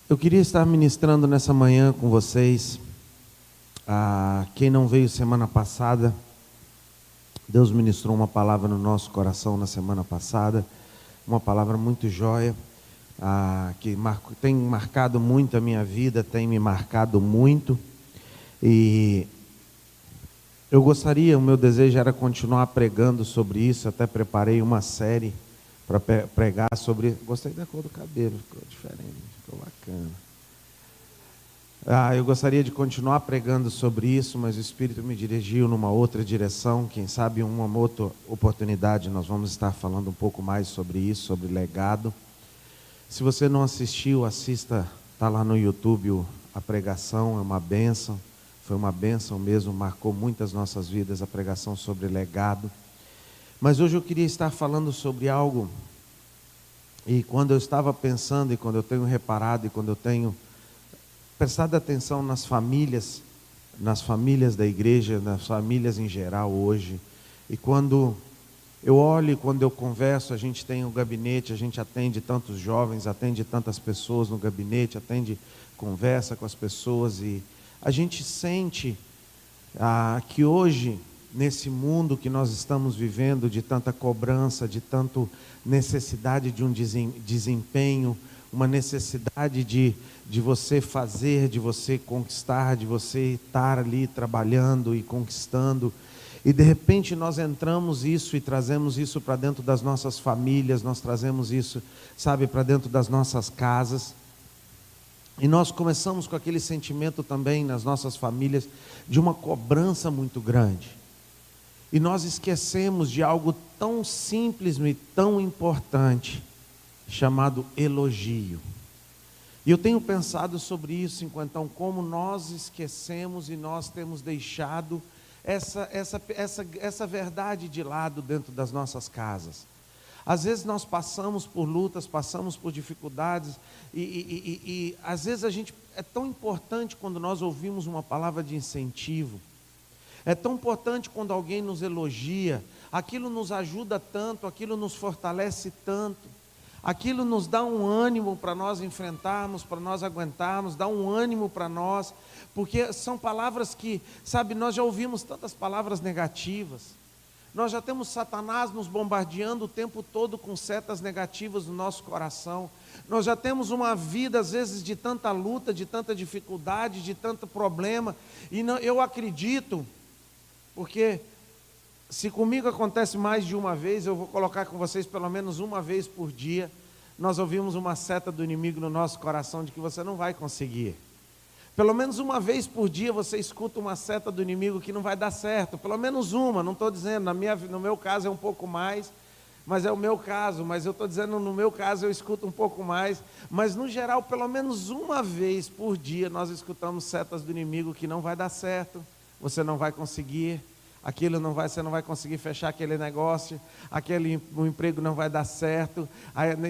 Eu queria estar ministrando nessa manhã com vocês. Quem não veio semana passada, Deus ministrou uma palavra no nosso coração na semana passada, uma palavra muito joia, que tem marcado muito a minha vida, tem me marcado muito, e o meu desejo era continuar pregando sobre isso. Até preparei uma série para pregar sobre. Gostei da cor do cabelo, ficou diferente, ficou bacana. Eu gostaria de continuar pregando sobre isso, mas o Espírito me dirigiu numa outra direção. Quem sabe uma outra oportunidade nós vamos estar falando um pouco mais sobre isso, sobre legado. Se você não assistiu, assista, está lá no YouTube a pregação, é uma bênção. Foi uma bênção mesmo, marcou muitas nossas vidas a pregação sobre legado. Mas hoje eu queria estar falando sobre algo, e quando eu estava pensando, e quando eu tenho reparado, e quando eu tenho prestado atenção nas famílias da igreja, nas famílias em geral hoje, e quando eu olho e quando eu converso, a gente tem um gabinete, a gente atende tantos jovens, atende tantas pessoas no gabinete, conversa com as pessoas, e a gente sente que hoje, nesse mundo que nós estamos vivendo, de tanta cobrança, de tanta necessidade de um desempenho, uma necessidade de você fazer, de você conquistar, de você estar ali trabalhando e conquistando, e de repente nós entramos isso e trazemos isso para dentro das nossas famílias, nós trazemos isso, para dentro das nossas casas. E nós começamos com aquele sentimento também nas nossas famílias de uma cobrança muito grande. E nós esquecemos de algo tão simples e tão importante, chamado elogio. E eu tenho pensado sobre isso, então, como nós esquecemos e nós temos deixado essa verdade de lado dentro das nossas casas. Às vezes nós passamos por lutas, passamos por dificuldades, e às vezes é tão importante quando nós ouvimos uma palavra de incentivo, é tão importante quando alguém nos elogia, aquilo nos ajuda tanto, aquilo nos fortalece tanto, aquilo nos dá um ânimo para nós enfrentarmos, para nós aguentarmos, dá um ânimo para nós, porque são palavras que, nós já ouvimos tantas palavras negativas. Nós já temos Satanás nos bombardeando o tempo todo com setas negativas no nosso coração. Nós já temos uma vida, às vezes, de tanta luta, de tanta dificuldade, de tanto problema. E eu acredito, porque se comigo acontece mais de uma vez, eu vou colocar com vocês pelo menos uma vez por dia, nós ouvimos uma seta do inimigo no nosso coração de que você não vai conseguir. Pelo menos uma vez por dia você escuta uma seta do inimigo que não vai dar certo. Pelo menos uma, não estou dizendo, no meu caso é um pouco mais, mas é o meu caso. Mas eu estou dizendo, no meu caso eu escuto um pouco mais. Mas no geral, pelo menos uma vez por dia nós escutamos setas do inimigo que não vai dar certo. Você não vai conseguir, você não vai conseguir fechar aquele negócio, o emprego não vai dar certo,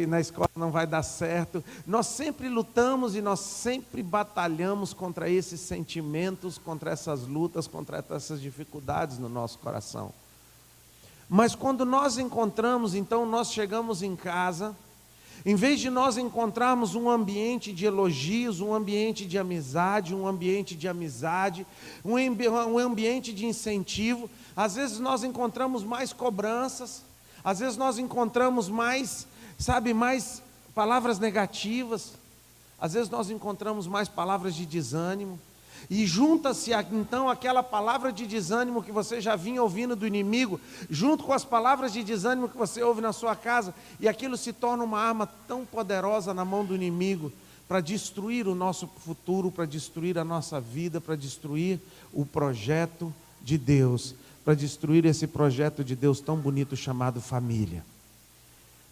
na escola não vai dar certo. Nós sempre lutamos e nós sempre batalhamos contra esses sentimentos, contra essas lutas, contra essas dificuldades no nosso coração. Mas quando nós encontramos, então nós chegamos em casa, em vez de nós encontrarmos um ambiente de elogios, um ambiente de amizade, um ambiente de incentivo, às vezes nós encontramos mais cobranças, às vezes nós encontramos mais palavras negativas, às vezes nós encontramos mais palavras de desânimo, e junta-se então aquela palavra de desânimo que você já vinha ouvindo do inimigo, junto com as palavras de desânimo que você ouve na sua casa, e aquilo se torna uma arma tão poderosa na mão do inimigo, para destruir o nosso futuro, para destruir a nossa vida, para destruir o projeto de Deus, para destruir esse projeto de Deus tão bonito chamado família.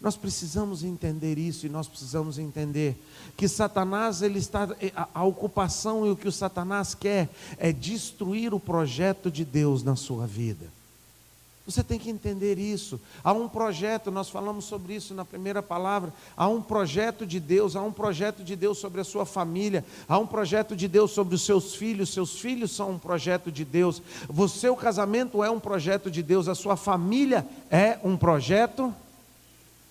Nós precisamos entender isso, e nós precisamos entender que Satanás, a ocupação e o que o Satanás quer é destruir o projeto de Deus na sua vida. Você tem que entender isso. Há um projeto, nós falamos sobre isso na primeira palavra, há um projeto de Deus sobre a sua família, há um projeto de Deus sobre os seus filhos são um projeto de Deus, o seu casamento é um projeto de Deus, a sua família é um projeto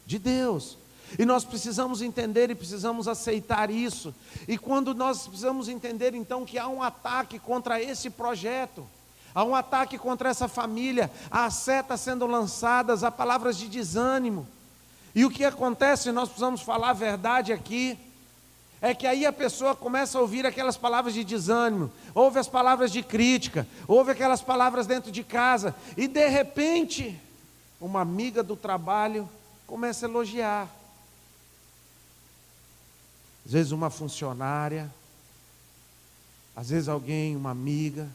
de Deus. E nós precisamos entender e precisamos aceitar isso. E quando nós precisamos entender então que há um ataque contra esse projeto, há um ataque contra essa família, há setas sendo lançadas, há palavras de desânimo. E o que acontece, nós precisamos falar a verdade aqui, é que aí a pessoa começa a ouvir aquelas palavras de desânimo, ouve as palavras de crítica, ouve aquelas palavras dentro de casa, e de repente, uma amiga do trabalho começa a elogiar. Às vezes uma funcionária, às vezes alguém, uma amiga.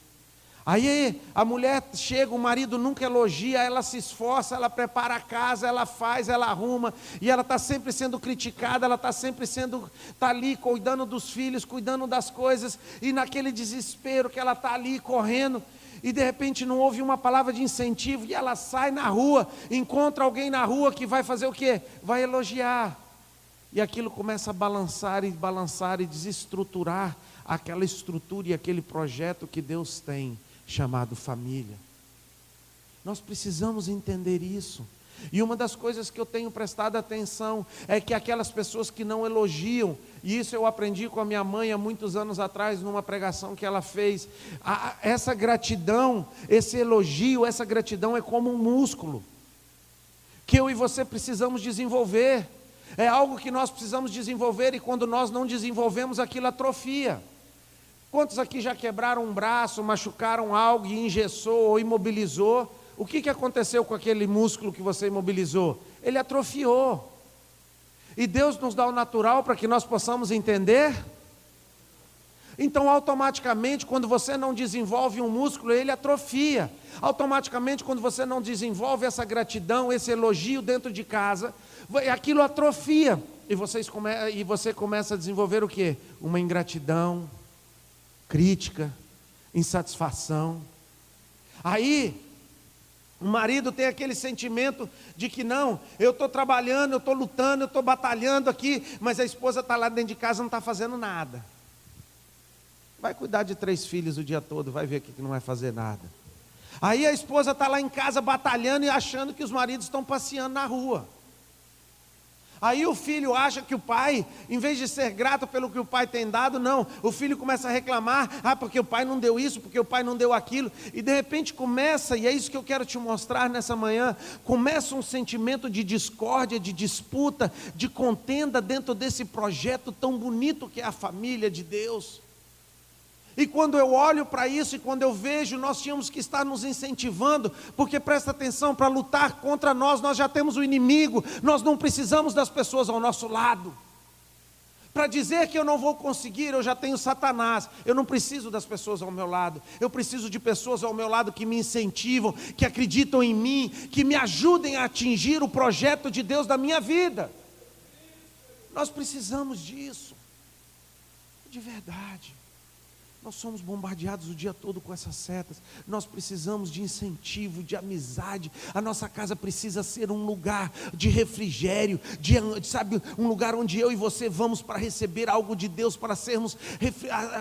Aí a mulher chega, o marido nunca elogia, ela se esforça, ela prepara a casa, ela faz, ela arruma, e ela está sempre sendo criticada, ela está sempre está ali cuidando dos filhos, cuidando das coisas, e naquele desespero que ela está ali correndo, e de repente não ouve uma palavra de incentivo, e ela sai na rua, encontra alguém na rua que vai fazer o quê? Vai elogiar, e aquilo começa a balançar e desestruturar aquela estrutura e aquele projeto que Deus tem, chamado família. Nós precisamos entender isso. E uma das coisas que eu tenho prestado atenção é que aquelas pessoas que não elogiam, e isso eu aprendi com a minha mãe há muitos anos atrás, numa pregação que ela fez, essa gratidão, esse elogio, essa gratidão é como um músculo, que eu e você precisamos desenvolver, é algo que nós precisamos desenvolver, e quando nós não desenvolvemos, aquilo atrofia. Quantos aqui já quebraram um braço, machucaram algo e engessou ou imobilizou? O que aconteceu com aquele músculo que você imobilizou? Ele atrofiou. E Deus nos dá o natural para que nós possamos entender. Então, automaticamente, quando você não desenvolve um músculo, ele atrofia. Automaticamente, quando você não desenvolve essa gratidão, esse elogio dentro de casa, aquilo atrofia. E você começa a desenvolver o quê? Uma ingratidão, crítica, insatisfação. Aí o marido tem aquele sentimento de que não, eu estou trabalhando, eu estou lutando, eu estou batalhando aqui, mas a esposa está lá dentro de casa, não está fazendo nada. Vai cuidar de 3 filhos o dia todo, vai ver que não vai fazer nada. Aí a esposa está lá em casa batalhando e achando que os maridos estão passeando na rua. Aí o filho acha que o pai, em vez de ser grato pelo que o pai tem dado, não, o filho começa a reclamar, porque o pai não deu isso, porque o pai não deu aquilo, e de repente começa, e é isso que eu quero te mostrar nessa manhã, começa um sentimento de discórdia, de disputa, de contenda dentro desse projeto tão bonito que é a família de Deus. E quando eu olho para isso e quando eu vejo, nós tínhamos que estar nos incentivando, porque presta atenção, para lutar contra nós já temos o inimigo, nós não precisamos das pessoas ao nosso lado. Para dizer que eu não vou conseguir, eu já tenho Satanás, eu não preciso das pessoas ao meu lado, eu preciso de pessoas ao meu lado que me incentivam, que acreditam em mim, que me ajudem a atingir o projeto de Deus da minha vida. Nós precisamos disso, de verdade. Nós somos bombardeados o dia todo com essas setas. Nós precisamos de incentivo, de amizade. A nossa casa precisa ser um lugar de refrigério, sabe, um lugar onde eu e você vamos para receber algo de Deus, para sermos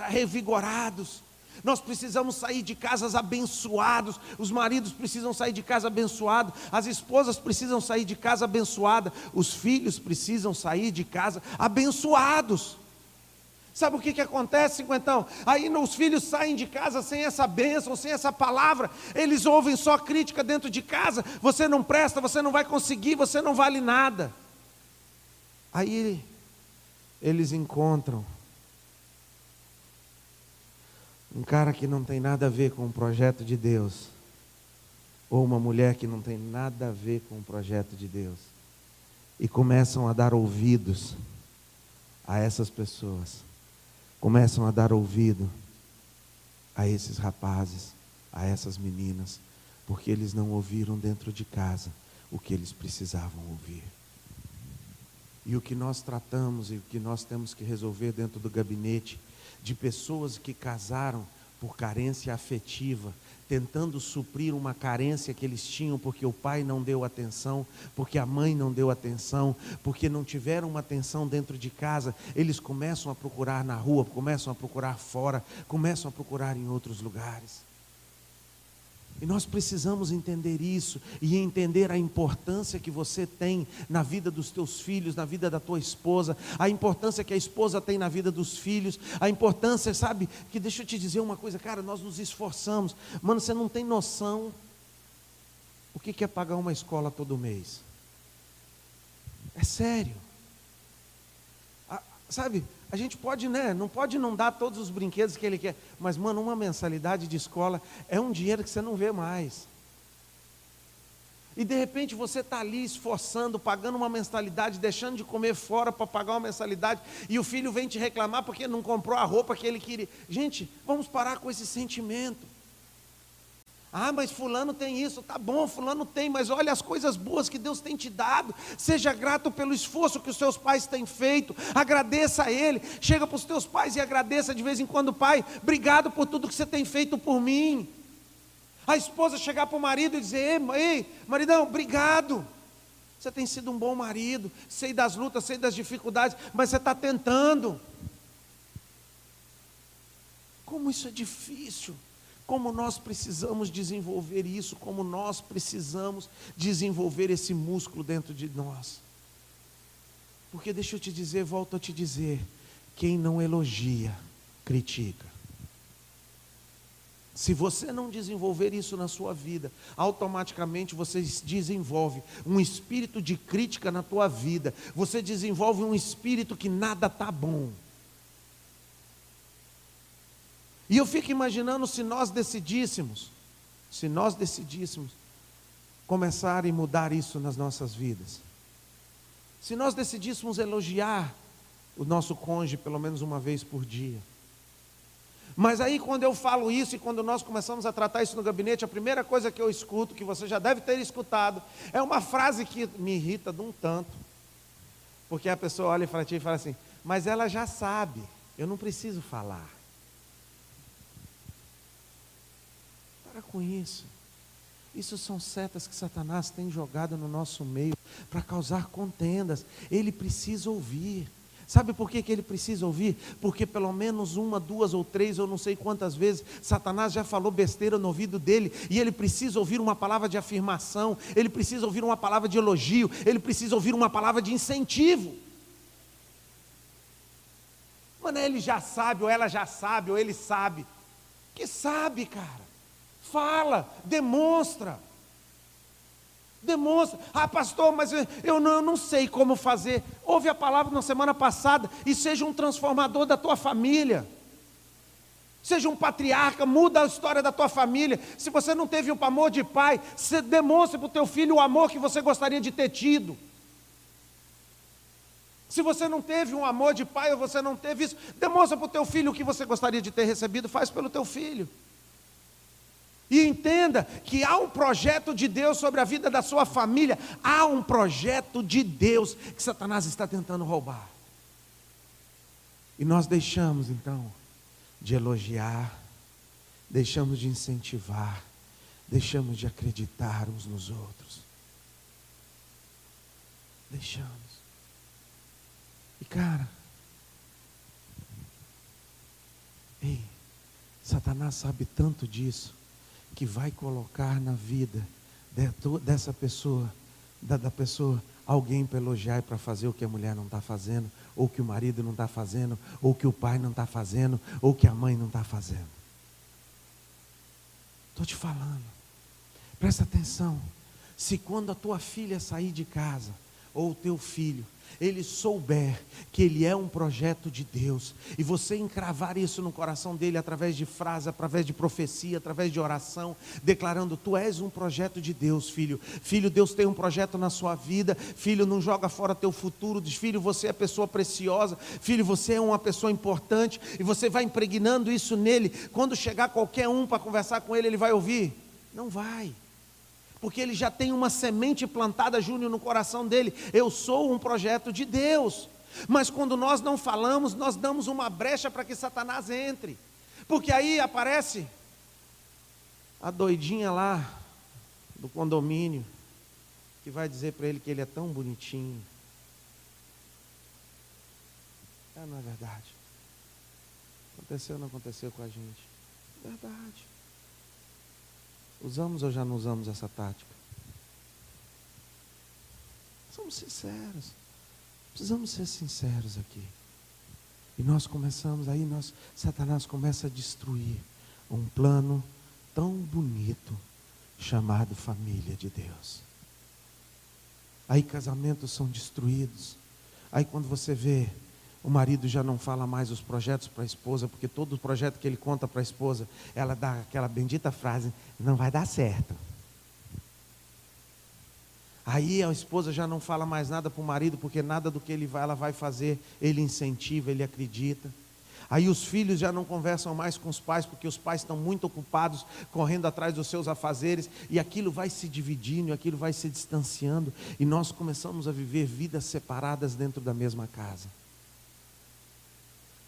revigorados. Nós precisamos sair de casas abençoados. Os maridos precisam sair de casa abençoado, as esposas precisam sair de casa abençoada, os filhos precisam sair de casa abençoados. Sabe o que acontece, cinquentão? Aí os filhos saem de casa sem essa bênção, sem essa palavra, eles ouvem só crítica dentro de casa, você não presta, você não vai conseguir, você não vale nada. Aí eles encontram um cara que não tem nada a ver com o projeto de Deus, ou uma mulher que não tem nada a ver com o projeto de Deus, e começam a dar ouvidos a essas pessoas. Começam a dar ouvido a esses rapazes, a essas meninas, porque eles não ouviram dentro de casa o que eles precisavam ouvir. E o que nós tratamos e o que nós temos que resolver dentro do gabinete de pessoas que casaram por carência afetiva, tentando suprir uma carência que eles tinham porque o pai não deu atenção, porque a mãe não deu atenção, porque não tiveram uma atenção dentro de casa, eles começam a procurar na rua, começam a procurar fora, começam a procurar em outros lugares. E nós precisamos entender isso e entender a importância que você tem na vida dos teus filhos, na vida da tua esposa, a importância que a esposa tem na vida dos filhos, a importância, sabe, que deixa eu te dizer uma coisa, cara, nós nos esforçamos, mano, você não tem noção o que é pagar uma escola todo mês, é sério, sabe, a gente pode, né, não pode não dar todos os brinquedos que ele quer, mas mano, uma mensalidade de escola é um dinheiro que você não vê mais. E de repente você está ali esforçando, pagando uma mensalidade, deixando de comer fora para pagar uma mensalidade, e o filho vem te reclamar porque não comprou a roupa que ele queria. Gente, vamos parar com esse sentimento. Ah, mas fulano tem isso, tá bom, fulano tem, mas olha as coisas boas que Deus tem te dado, seja grato pelo esforço que os seus pais têm feito, agradeça a Ele, chega para os teus pais e agradeça de vez em quando, pai, obrigado por tudo que você tem feito por mim. A esposa chegar para o marido e dizer, ei, maridão, obrigado, você tem sido um bom marido, sei das lutas, sei das dificuldades, mas você está tentando. Como isso é difícil. Como nós precisamos desenvolver isso, como nós precisamos desenvolver esse músculo dentro de nós. Porque deixa eu te dizer, volto a te dizer, quem não elogia, critica. Se você não desenvolver isso na sua vida, automaticamente você desenvolve um espírito de crítica na tua vida, você desenvolve um espírito que nada está bom. E eu fico imaginando se nós decidíssemos começar e mudar isso nas nossas vidas. Se nós decidíssemos elogiar o nosso cônjuge pelo menos uma vez por dia. Mas aí quando eu falo isso e quando nós começamos a tratar isso no gabinete, a primeira coisa que eu escuto, que você já deve ter escutado, é uma frase que me irrita de um tanto. Porque a pessoa olha para ti e fala assim, mas ela já sabe, eu não preciso falar. Com isso são setas que Satanás tem jogado no nosso meio para causar contendas. Ele precisa ouvir. Sabe por que ele precisa ouvir? Porque pelo menos uma, duas ou três, eu não sei quantas vezes Satanás já falou besteira no ouvido dele, e ele precisa ouvir uma palavra de afirmação, ele precisa ouvir uma palavra de elogio, ele precisa ouvir uma palavra de incentivo. Mano, ele já sabe, ou ela já sabe, ou ele sabe. Que sabe, cara. Fala, demonstra. Ah, pastor, mas eu não sei como fazer. Ouve a palavra na semana passada e seja um transformador da tua família. Seja um patriarca, muda a história da tua família. Se você não teve o amor de pai, você demonstre para o teu filho o amor que você gostaria de ter tido. Se você não teve um amor de pai ou você não teve isso, demonstra para o teu filho o que você gostaria de ter recebido, faz pelo teu filho. E entenda que há um projeto de Deus sobre a vida da sua família. Há um projeto de Deus que Satanás está tentando roubar. E nós deixamos então de elogiar, deixamos de incentivar, deixamos de acreditar uns nos outros. Deixamos. E cara, Satanás sabe tanto disso, que vai colocar na vida dessa pessoa, da pessoa, alguém para elogiar e para fazer o que a mulher não está fazendo, ou que o marido não está fazendo, ou que o pai não está fazendo, ou que a mãe não está fazendo. Estou te falando, presta atenção, se quando a tua filha sair de casa, ou o teu filho, ele souber que ele é um projeto de Deus, e você encravar isso no coração dele através de frase, através de profecia, através de oração, declarando, tu és um projeto de Deus, filho. Filho, Deus tem um projeto na sua vida. Filho, não joga fora teu futuro. Diz, filho, você é pessoa preciosa. Filho, você é uma pessoa importante. E você vai impregnando isso nele. Quando chegar qualquer um para conversar com ele vai ouvir? Não vai. Porque ele já tem uma semente plantada, Júnior, no coração dele. Eu sou um projeto de Deus. Mas quando nós não falamos, nós damos uma brecha para que Satanás entre. Porque aí aparece a doidinha lá do condomínio, que vai dizer para ele que ele é tão bonitinho. Não é verdade? Aconteceu ou não aconteceu com a gente? Verdade. Usamos ou já não usamos essa tática? Somos sinceros. Precisamos ser sinceros aqui. E nós começamos, Satanás começa a destruir um plano tão bonito chamado família de Deus. Aí casamentos são destruídos. Aí quando você vê, o marido já não fala mais os projetos para a esposa, porque todo o projeto que ele conta para a esposa, ela dá aquela bendita frase: não vai dar certo. Aí a esposa já não fala mais nada para o marido, porque nada do que ela vai fazer, ele incentiva, ele acredita. Aí os filhos já não conversam mais com os pais, porque os pais estão muito ocupados, correndo atrás dos seus afazeres, e aquilo vai se dividindo, aquilo vai se distanciando, e nós começamos a viver vidas separadas dentro da mesma casa.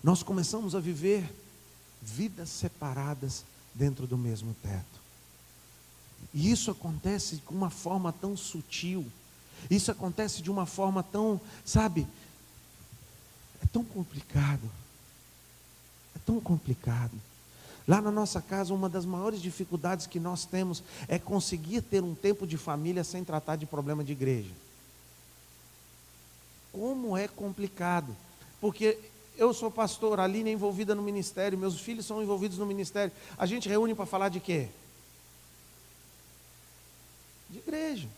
Nós começamos a viver vidas separadas dentro do mesmo teto. E isso acontece de uma forma tão sutil, isso acontece de uma forma tão, é tão complicado. É tão complicado. Lá na nossa casa, uma das maiores dificuldades que nós temos é conseguir ter um tempo de família sem tratar de problema de igreja. Como é complicado, porque eu sou pastor, a Aline é envolvida no ministério, meus filhos são envolvidos no ministério. A gente reúne para falar de quê? De igreja.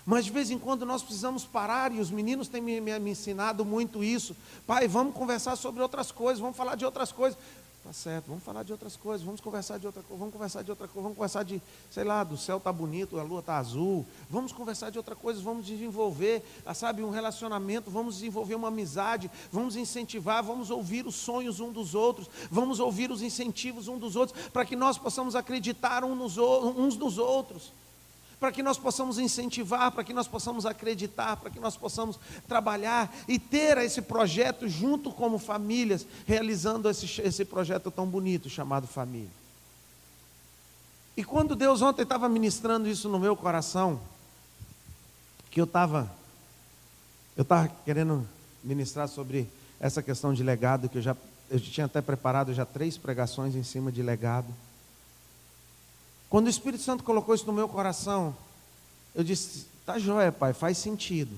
Mas de vez em quando nós precisamos parar, e os meninos têm me ensinado muito isso. Pai, vamos conversar sobre outras coisas, vamos falar de outras coisas. Tá certo, vamos falar de outras coisas, vamos conversar de outra coisa, vamos conversar de outra coisa, vamos conversar de, do céu está bonito, a lua está azul, vamos conversar de outra coisa, vamos desenvolver, um relacionamento, vamos desenvolver uma amizade, vamos incentivar, vamos ouvir os sonhos uns dos outros, vamos ouvir os incentivos uns dos outros, para que nós possamos acreditar uns nos outros, para que nós possamos incentivar, para que nós possamos acreditar, para que nós possamos trabalhar e ter esse projeto junto como famílias, realizando esse projeto tão bonito chamado família. E quando Deus ontem estava ministrando isso no meu coração, que eu estava querendo ministrar sobre essa questão de legado, que eu tinha até preparado já 3 pregações em cima de legado. Quando o Espírito Santo colocou isso no meu coração, eu disse: tá joia, pai, faz sentido,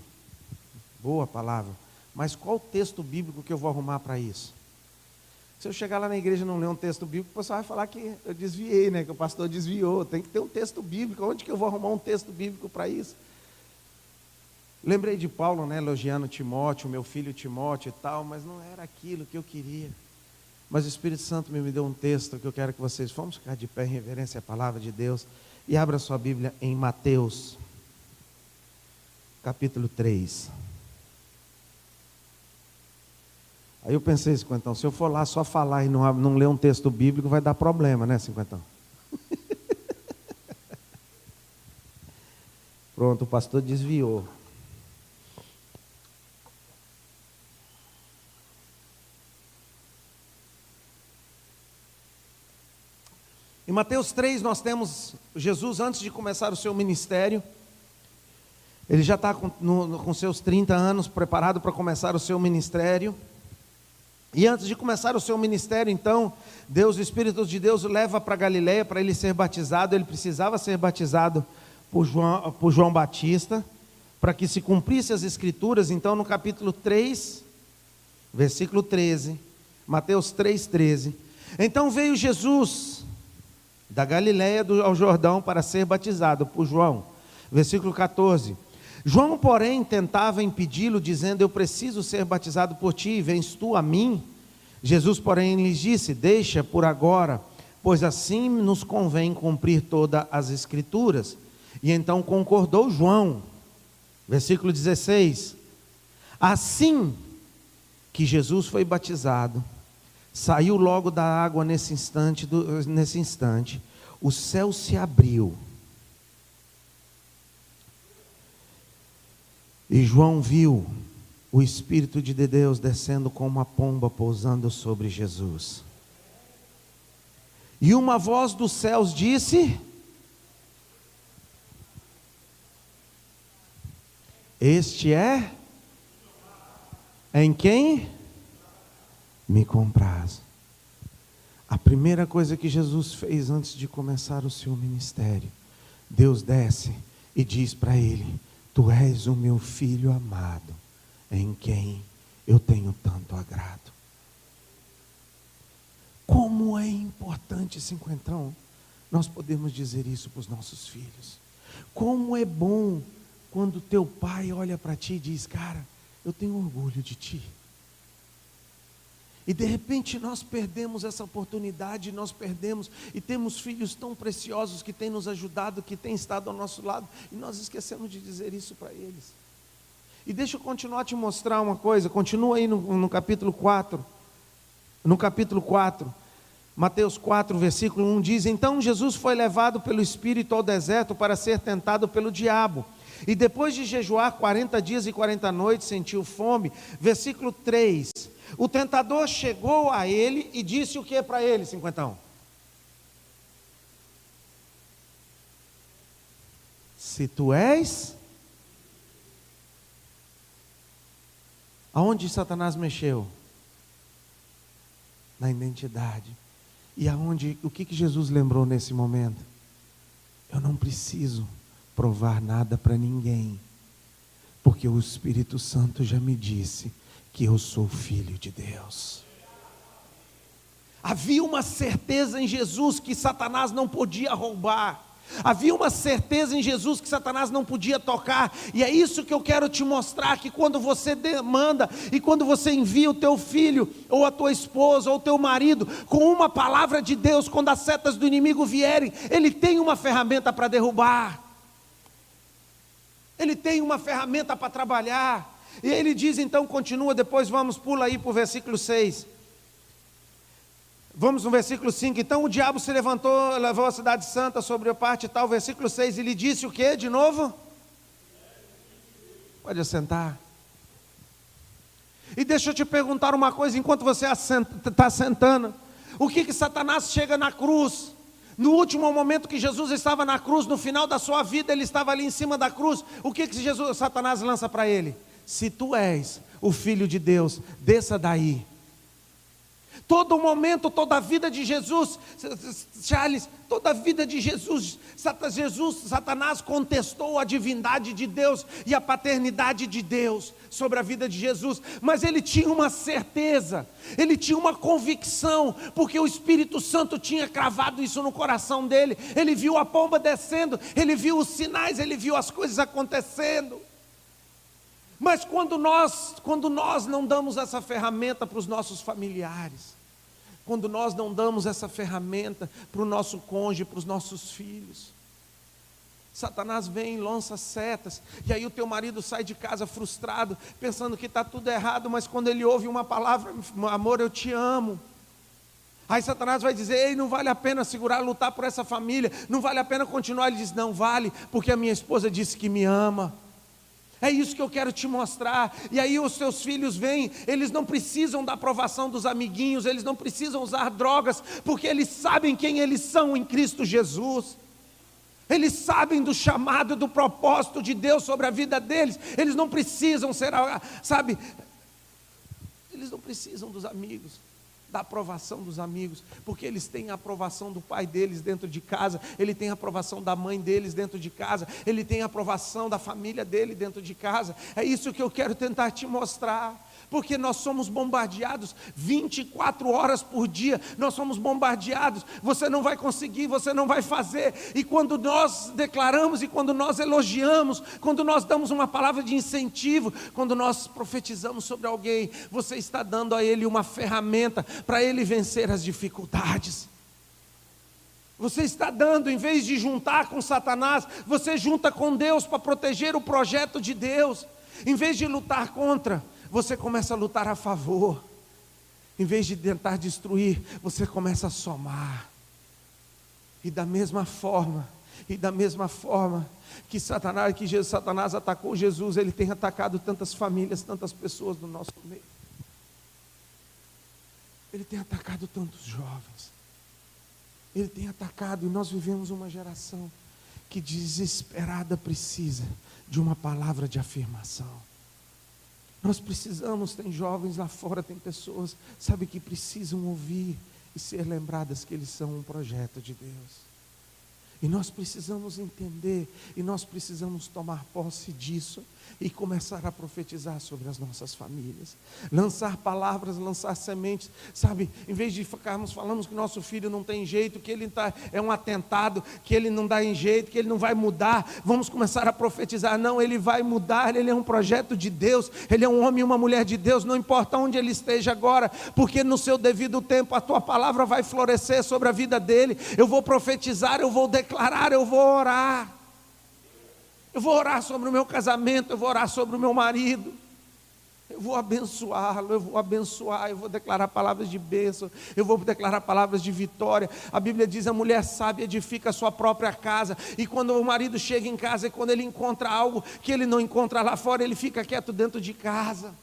boa palavra, mas qual o texto bíblico que eu vou arrumar para isso? Se eu chegar lá na igreja e não ler um texto bíblico, o pessoal vai falar que eu desviei, que o pastor desviou. Tem que ter um texto bíblico. Onde que eu vou arrumar um texto bíblico para isso? Lembrei de Paulo, elogiando Timóteo, meu filho Timóteo e tal, mas não era aquilo que eu queria. Mas o Espírito Santo me deu um texto que eu quero que vocês, vamos ficar de pé em reverência à palavra de Deus, e abra sua Bíblia em Mateus, capítulo 3. Aí eu pensei, Cinquentão, se eu for lá só falar e não ler um texto bíblico, vai dar problema, né, Cinquentão? Pronto, o pastor desviou. Em Mateus 3 nós temos Jesus antes de começar o seu ministério. Ele já está com seus 30 anos preparado para começar o seu ministério. E antes de começar o seu ministério, então, o Espírito de Deus o leva para Galileia para ele ser batizado. Ele precisava ser batizado por João Batista, para que se cumprisse as Escrituras. Então, no capítulo 3, versículo 13, Mateus 3,13. Então veio Jesus da Galileia ao Jordão para ser batizado por João. Versículo 14. João, porém, tentava impedi-lo, dizendo: eu preciso ser batizado por ti, vens tu a mim? Jesus, porém, lhes disse: deixa por agora, pois assim nos convém cumprir todas as Escrituras. E então concordou João. Versículo 16. Assim que Jesus foi batizado, saiu logo da água nesse instante, o céu se abriu. E João viu o Espírito de Deus descendo como uma pomba, pousando sobre Jesus. E uma voz dos céus disse: este é em quem me compraz. A primeira coisa que Jesus fez antes de começar o seu ministério, Deus desce e diz para ele: tu és o meu filho amado, em quem eu tenho tanto agrado. Como é importante, cinquentão, nós podemos dizer isso para os nossos filhos. Como é bom quando teu pai olha para ti e diz: cara, eu tenho orgulho de ti. E de repente nós perdemos essa oportunidade, nós perdemos, e temos filhos tão preciosos que têm nos ajudado, que têm estado ao nosso lado, e nós esquecemos de dizer isso para eles. E deixa eu continuar a te mostrar uma coisa, continua aí no capítulo 4, Mateus 4, versículo 1 diz: então Jesus foi levado pelo Espírito ao deserto para ser tentado pelo diabo, e depois de jejuar 40 dias e 40 noites, sentiu fome. Versículo 3, o tentador chegou a ele e disse o que para ele, cinquentão? Se tu és... Aonde Satanás mexeu? Na identidade. E o que Jesus lembrou nesse momento? Eu não preciso provar nada para ninguém, porque o Espírito Santo já me disse que eu sou filho de Deus. Havia uma certeza em Jesus que Satanás não podia roubar. Havia uma certeza em Jesus que Satanás não podia tocar. E é isso que eu quero te mostrar, que quando você demanda e quando você envia o teu filho, ou a tua esposa, ou o teu marido, com uma palavra de Deus, quando as setas do inimigo vierem, ele tem uma ferramenta para derrubar. Ele tem uma ferramenta para trabalhar. E ele diz, então, continua, depois pula aí para o versículo 6. Vamos no versículo 5, então o diabo se levantou, levou a cidade santa sobre a parte tal, versículo 6, ele disse o que de novo? Pode assentar. E deixa eu te perguntar uma coisa, enquanto você está sentando, o que Satanás chega na cruz? No último momento que Jesus estava na cruz, no final da sua vida, ele estava ali em cima da cruz, o que Satanás lança para ele? Se tu és o Filho de Deus, desça daí. Todo momento, toda a vida de Jesus, Charles, toda a vida de Jesus, Satanás contestou a divindade de Deus e a paternidade de Deus sobre a vida de Jesus, mas ele tinha uma certeza, ele tinha uma convicção, porque o Espírito Santo tinha cravado isso no coração dele. Ele viu a pomba descendo, ele viu os sinais, ele viu as coisas acontecendo. Mas quando nós não damos essa ferramenta para os nossos familiares, quando nós não damos essa ferramenta para o nosso cônjuge, para os nossos filhos, Satanás vem e lança setas, e aí o teu marido sai de casa frustrado, pensando que está tudo errado, mas quando ele ouve uma palavra, amor, eu te amo, aí Satanás vai dizer, ei, não vale a pena lutar por essa família, não vale a pena continuar. Ele diz, não vale, porque a minha esposa disse que me ama. É isso que eu quero te mostrar. E aí os seus filhos vêm, eles não precisam da aprovação dos amiguinhos, eles não precisam usar drogas, porque eles sabem quem eles são em Cristo Jesus. Eles sabem do chamado, do propósito de Deus sobre a vida deles. Eles não precisam ser, eles não precisam dos amigos, da aprovação dos amigos, porque eles têm a aprovação do pai deles dentro de casa, ele tem a aprovação da mãe deles dentro de casa, ele tem a aprovação da família dele dentro de casa. É isso que eu quero tentar te mostrar, porque nós somos bombardeados 24 horas por dia, nós somos bombardeados, você não vai conseguir, você não vai fazer, e quando nós declaramos, e quando nós elogiamos, quando nós damos uma palavra de incentivo, quando nós profetizamos sobre alguém, você está dando a ele uma ferramenta para ele vencer as dificuldades. Você está dando, em vez de juntar com Satanás, você junta com Deus para proteger o projeto de Deus. Em vez de lutar contra, você começa a lutar a favor. Em vez de tentar destruir, você começa a somar. E da mesma forma que Satanás atacou Jesus, ele tem atacado tantas famílias, tantas pessoas do nosso meio. Ele tem atacado tantos jovens. Ele tem atacado, e nós vivemos uma geração que desesperada precisa de uma palavra de afirmação. Nós precisamos, tem jovens lá fora, tem pessoas, sabe, que precisam ouvir e ser lembradas que eles são um projeto de Deus. E nós precisamos entender, e nós precisamos tomar posse disso e começar a profetizar sobre as nossas famílias. Lançar palavras, lançar sementes, sabe? Em vez de ficarmos falando que nosso filho não tem jeito, que ele é um atentado, que ele não dá em jeito, que ele não vai mudar, vamos começar a profetizar. Não, ele vai mudar, ele é um projeto de Deus, ele é um homem e uma mulher de Deus, não importa onde ele esteja agora, porque no seu devido tempo a tua palavra vai florescer sobre a vida dele. Eu vou profetizar, eu vou declarar, eu vou orar. Eu vou orar sobre o meu casamento, eu vou orar sobre o meu marido. Eu vou abençoá-lo, eu vou abençoar, eu vou declarar palavras de bênção, eu vou declarar palavras de vitória. A Bíblia diz: a mulher sábia edifica a sua própria casa. E quando o marido chega em casa, e quando ele encontra algo que ele não encontra lá fora, ele fica quieto dentro de casa.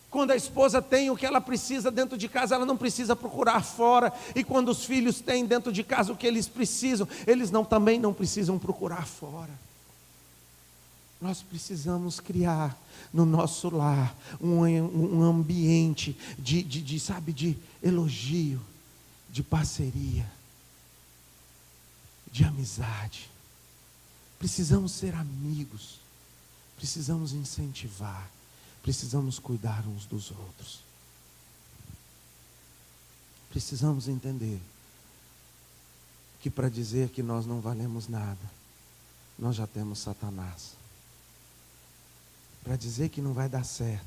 Quando a esposa tem o que ela precisa dentro de casa, ela não precisa procurar fora. E quando os filhos têm dentro de casa o que eles precisam, eles também não precisam procurar fora. Nós precisamos criar no nosso lar um ambiente de elogio, de parceria, de amizade. Precisamos ser amigos, precisamos incentivar, precisamos cuidar uns dos outros. Precisamos entender que para dizer que nós não valemos nada, nós já temos Satanás. Para dizer que não vai dar certo,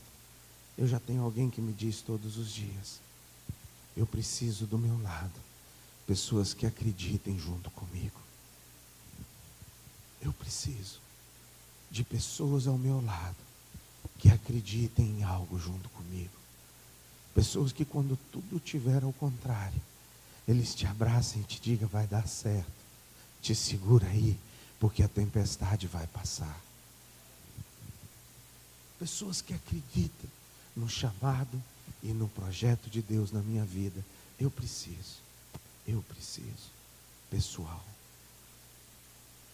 eu já tenho alguém que me diz todos os dias: eu preciso do meu lado pessoas que acreditem junto comigo. Eu preciso de pessoas ao meu lado que acreditem em algo junto comigo. Pessoas que, quando tudo tiver ao contrário, eles te abracem e te digam: vai dar certo, te segura aí, porque a tempestade vai passar. Pessoas que acreditam no chamado e no projeto de Deus na minha vida. Eu preciso, pessoal.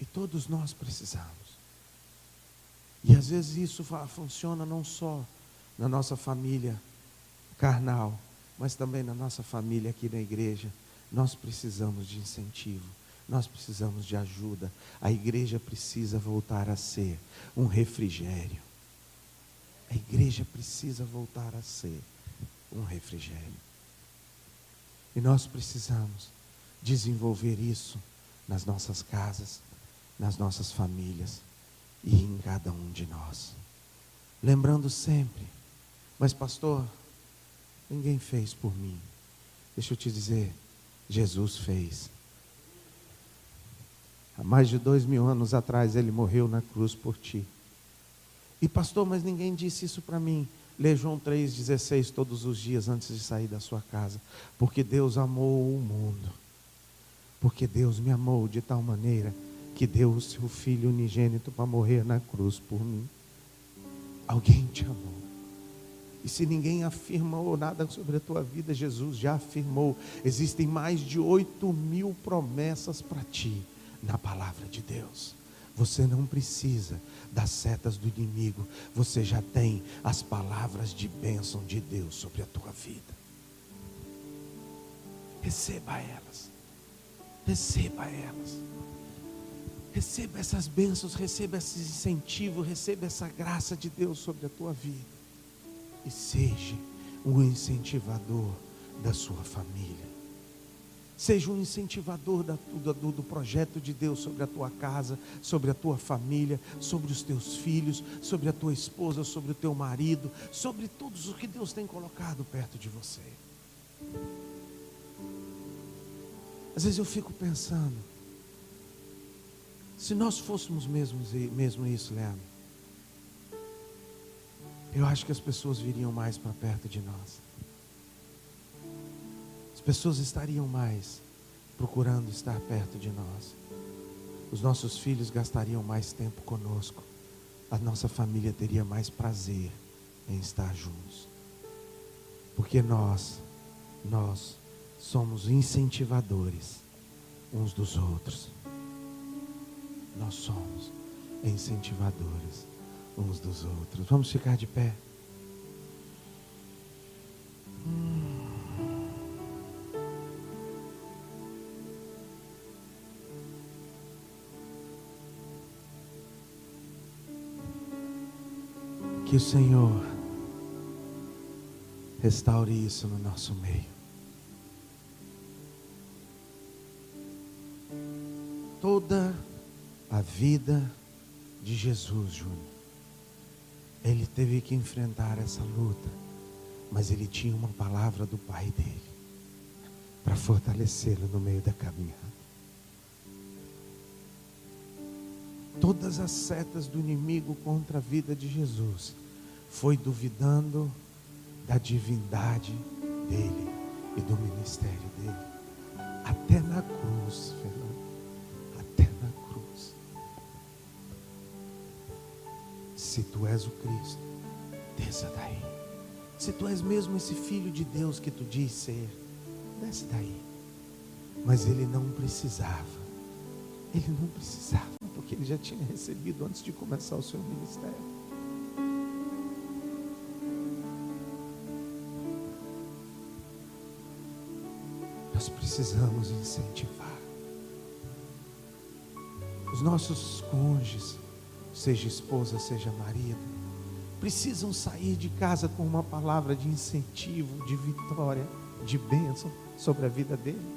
E todos nós precisamos. E às vezes isso funciona não só na nossa família carnal, mas também na nossa família aqui na igreja. Nós precisamos de incentivo, nós precisamos de ajuda. A igreja precisa voltar a ser um refrigério. A igreja precisa voltar a ser um refrigério. E nós precisamos desenvolver isso nas nossas casas, nas nossas famílias e em cada um de nós. Lembrando sempre: mas pastor, ninguém fez por mim. Deixa eu te dizer, Jesus fez. Há mais de 2000 anos atrás ele morreu na cruz por ti. E pastor, mas ninguém disse isso para mim. Lê João 3,16 todos os dias antes de sair da sua casa. Porque Deus amou o mundo. Porque Deus me amou de tal maneira que deu o seu Filho unigênito para morrer na cruz por mim. Alguém te amou. E se ninguém afirmou nada sobre a tua vida, Jesus já afirmou. Existem mais de 8.000 promessas para ti na palavra de Deus. Você não precisa das setas do inimigo. Você já tem as palavras de bênção de Deus sobre a tua vida. Receba elas. Receba elas. Receba essas bênçãos, receba esse incentivo, receba essa graça de Deus sobre a tua vida. E seja um incentivador da sua família. Seja um incentivador do projeto de Deus sobre a tua casa, sobre a tua família, sobre os teus filhos, sobre a tua esposa, sobre o teu marido, sobre todos os que Deus tem colocado perto de você. Às vezes eu fico pensando, se nós fôssemos mesmo isso, Leandro, eu acho que as pessoas viriam mais para perto de nós. As pessoas estariam mais procurando estar perto de nós. Os nossos filhos gastariam mais tempo conosco. A nossa família teria mais prazer em estar juntos. Porque nós somos incentivadores uns dos outros. Nós somos incentivadores uns dos outros. Vamos ficar de pé. Que o Senhor restaure isso no nosso meio. Toda a vida de Jesus, Júnior, ele teve que enfrentar essa luta, mas ele tinha uma palavra do Pai dele para fortalecê-lo no meio da caminhada. Todas as setas do inimigo contra a vida de Jesus foi duvidando da divindade dele e do ministério dele, até na cruz, Fernando, até na cruz. Se tu és o Cristo, desça daí. Se tu és mesmo esse filho de Deus que tu diz ser, desce daí. Mas ele não precisava, porque ele já tinha recebido antes de começar o seu ministério. Nós precisamos incentivar os nossos cônjuges, seja esposa, seja marido, precisam sair de casa com uma palavra de incentivo, de vitória, de bênção sobre a vida dele.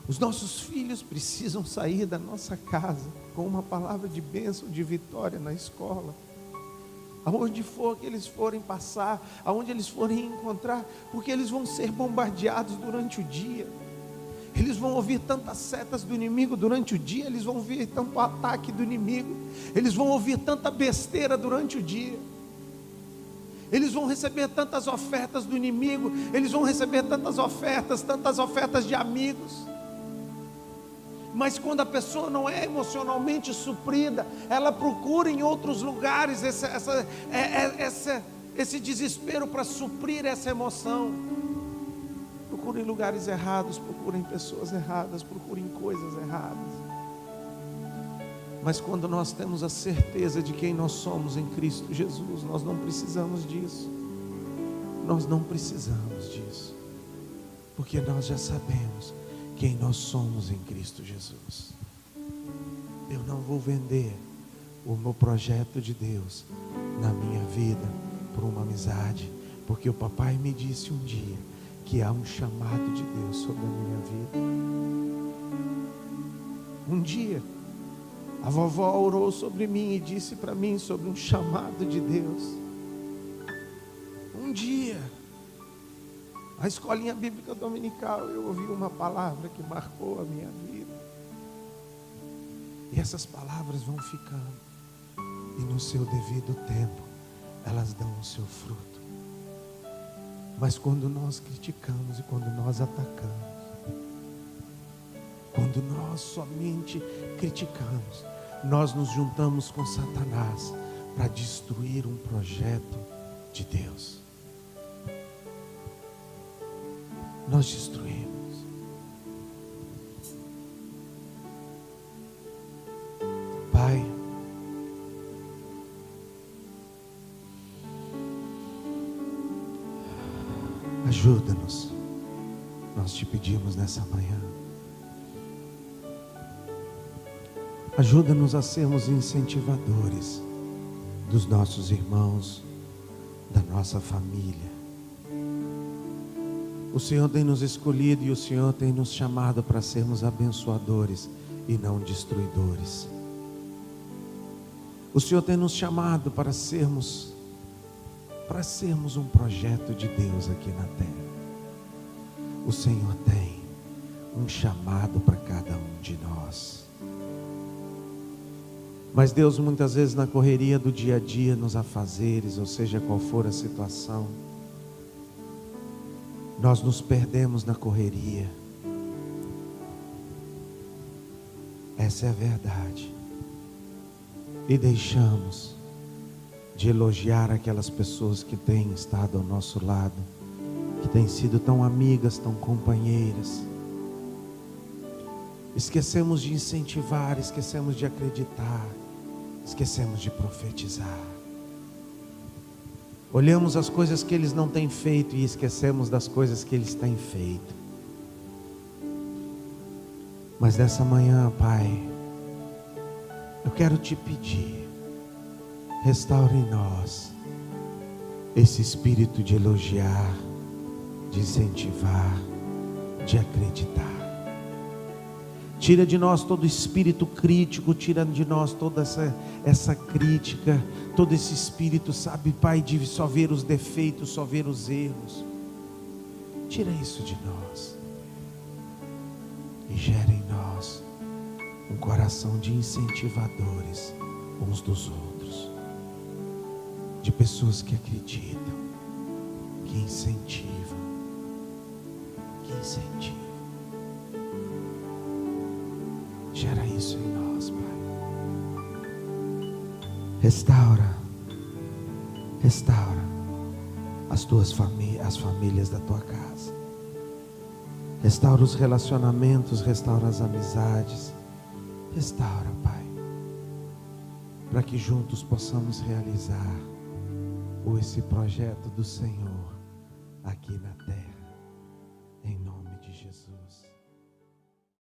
Os nossos filhos precisam sair da nossa casa com uma palavra de bênção, de vitória na escola. Aonde for que eles forem passar, aonde eles forem encontrar, porque eles vão ser bombardeados durante o dia. Eles vão ouvir tantas setas do inimigo durante o dia, eles vão ouvir tanto ataque do inimigo, eles vão ouvir tanta besteira durante o dia. Eles vão receber tantas ofertas do inimigo, eles vão receber tantas ofertas de amigos. Mas quando a pessoa não é emocionalmente suprida, ela procura em outros lugares esse desespero para suprir essa emoção. Procura em lugares errados, procura em pessoas erradas, procura em coisas erradas. Mas quando nós temos a certeza de quem nós somos em Cristo Jesus, nós não precisamos disso. Nós não precisamos disso, porque nós já sabemos quem nós somos em Cristo Jesus. Eu não vou vender o meu projeto de Deus na minha vida por uma amizade, porque o papai me disse um dia que há um chamado de Deus sobre a minha vida. Um dia a vovó orou sobre mim e disse para mim sobre um chamado de Deus. Um dia, a escolinha bíblica dominical, eu ouvi uma palavra que marcou a minha vida. E essas palavras vão ficando, e no seu devido tempo, elas dão o seu fruto. Mas quando nós criticamos e quando nós atacamos, quando nós somente criticamos, nós nos juntamos com Satanás para destruir um projeto de Deus. Nós destruímos. Pai, ajuda-nos, nós te pedimos nessa manhã. Ajuda-nos a sermos incentivadores dos nossos irmãos, da nossa família. O Senhor tem nos escolhido e o Senhor tem nos chamado para sermos abençoadores e não destruidores. O Senhor tem nos chamado para sermos um projeto de Deus aqui na terra. O Senhor tem um chamado para cada um de nós. Mas Deus, muitas vezes na correria do dia a dia, nos afazeres, ou seja qual for a situação, nós nos perdemos na correria. Essa é a verdade. E deixamos de elogiar aquelas pessoas que têm estado ao nosso lado, que têm sido tão amigas, tão companheiras. Esquecemos de incentivar, esquecemos de acreditar, esquecemos de profetizar. Olhamos as coisas que eles não têm feito e esquecemos das coisas que eles têm feito. Mas nessa manhã, Pai, eu quero te pedir Restaura em nós esse espírito de elogiar, de incentivar, de acreditar. Tira de nós todo espírito crítico, tira de nós toda essa crítica, todo esse espírito, sabe, Pai, de só ver os defeitos, só ver os erros. Tira isso de nós e gera em nós um coração de incentivadores uns dos outros, de pessoas que acreditam, que incentivam, Gera isso em nós, Pai. Restaura as famílias da tua casa. Restaura os relacionamentos, restaura as amizades. Restaura, Pai, para que juntos possamos realizar esse projeto do Senhor aqui na terra, em nome de Jesus.